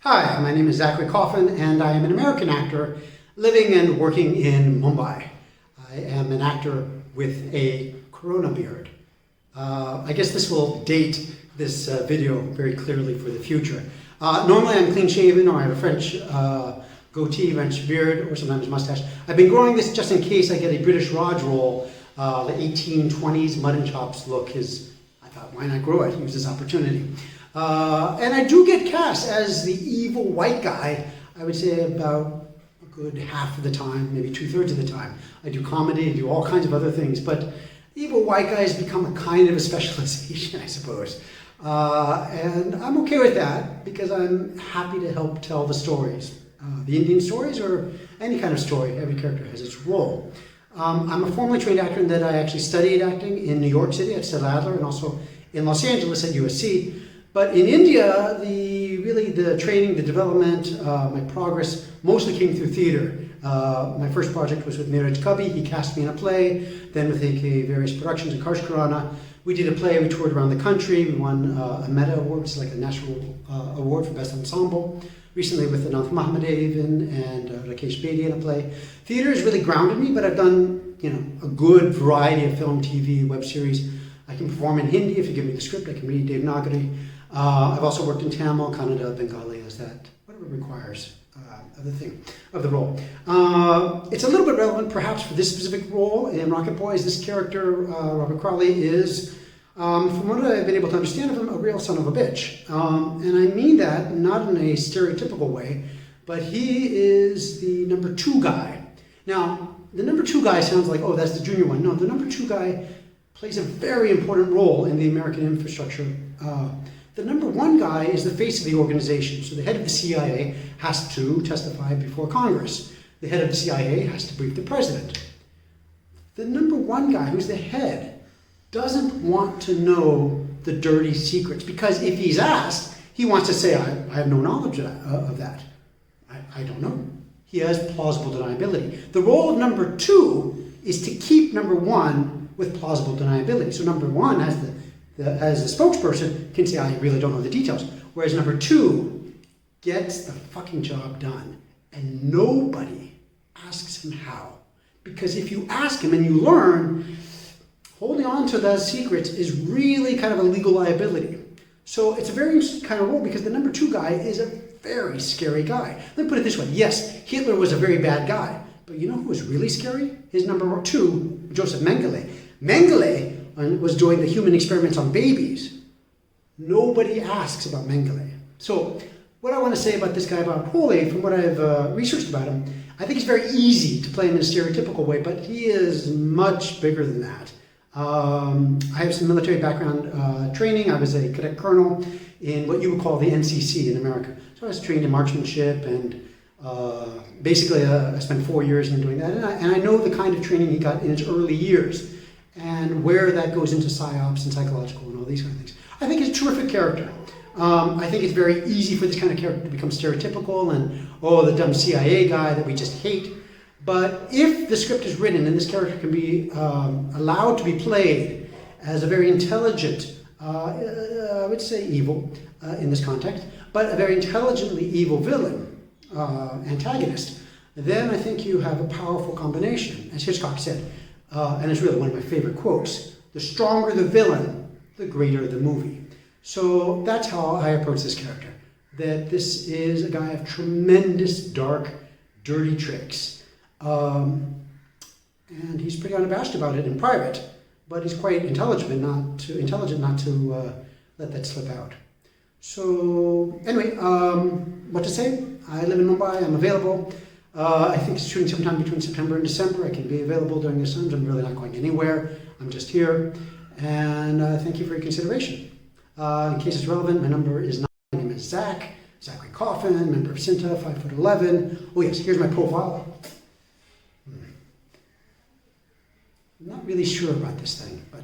Hi, my name is Zachary Coffin, and I am an American actor living and working in Mumbai. I am an actor with a Corona beard. I guess this will date this video very clearly for the future. Normally I'm clean shaven, or I have a French goatee, French beard, or sometimes mustache. I've been growing this just in case I get a British Raj role. The 1820s mutton chops look is, I thought, why not grow it? Use this opportunity. And I do get cast as the evil white guy, I would say about a good half of the time, maybe 2/3 of the time. I do comedy, I do all kinds of other things, but evil white guy has become a kind of a specialization, I suppose. And I'm okay with that because I'm happy to help tell the stories. The Indian stories or any kind of story, every character has its role. I'm a formally trained actor in that I actually studied acting in New York City at Stella Adler and also in Los Angeles at USC. But in India, the training, the development, my progress mostly came through theater. My first project was with Neeraj Kavi. He cast me in a play, then with various productions in Karshkarana. We did a play, we toured around the country, we won a Meta Award, which is like a national award for Best Ensemble. Recently with Ananth Mahamadev and Rakesh Bedi in a play. Theater has really grounded me, but I've done a good variety of film, TV, web series. I can perform in Hindi if you give me the script. I can read Devanagari. I've also worked in Tamil, Kannada, Bengali, as that, whatever requires of the role. It's a little bit relevant perhaps for this specific role in Rocket Boys. This character, Robert Crowley, is, from what I've been able to understand of him, a real son of a bitch. And I mean that not in a stereotypical way, but he is the number 2 guy. Now, the number 2 guy sounds like, oh, that's the junior one. No, the number 2 guy plays a very important role in the American infrastructure. The number 1 guy is the face of the organization. So the head of the CIA has to testify before Congress. The head of the CIA has to brief the president. The number 1 guy, who's the head, doesn't want to know the dirty secrets, because if he's asked, he wants to say, I have no knowledge of that. I don't know. He has plausible deniability. The role of number 2 is to keep number 1 with plausible deniability. So number 1 as the spokesperson can say, I really don't know the details. Whereas number 2 gets the fucking job done. And nobody asks him how. Because if you ask him and you learn, holding on to those secrets is really kind of a legal liability. So it's a very interesting kind of role because the number 2 guy is a very scary guy. Let me put it this way. Yes, Hitler was a very bad guy. But you know who was really scary? His number 2, Joseph Mengele. Mengele was doing the human experiments on babies. Nobody asks about Mengele. So what I want to say about this guy, Bob Crowley, from what I've researched about him, I think it's very easy to play him in a stereotypical way, but he is much bigger than that. I have some military background training. I was a cadet colonel in what you would call the NCC in America. So I was trained in marksmanship, and basically I spent 4 years in doing that. And I know the kind of training he got in his early years and where that goes into psyops and psychological and all these kind of things. I think he's a terrific character. I think it's very easy for this kind of character to become stereotypical and, oh, the dumb CIA guy that we just hate. But if the script is written and this character can be allowed to be played as a very intelligent, I would say evil in this context, but a very intelligently evil villain, antagonist, then I think you have a powerful combination. As Hitchcock said, and it's really one of my favorite quotes, the stronger the villain, the greater the movie. So that's how I approach this character, that this is a guy of tremendous, dark, dirty tricks. And he's pretty unabashed about it in private, but he's quite intelligent not to let that slip out. So anyway, what to say? I live in Mumbai. I'm available. I think it's shooting sometime between September and December. I can be available during this time. I'm really not going anywhere. I'm just here. And thank you for your consideration. In case it's relevant, my number is 9. My name is Zachary Coffin, member of Sinha, 5'11". Oh yes, here's my profile. I'm not really sure about this thing, but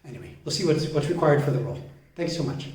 anyway, we'll see what's required for the role. Thanks so much.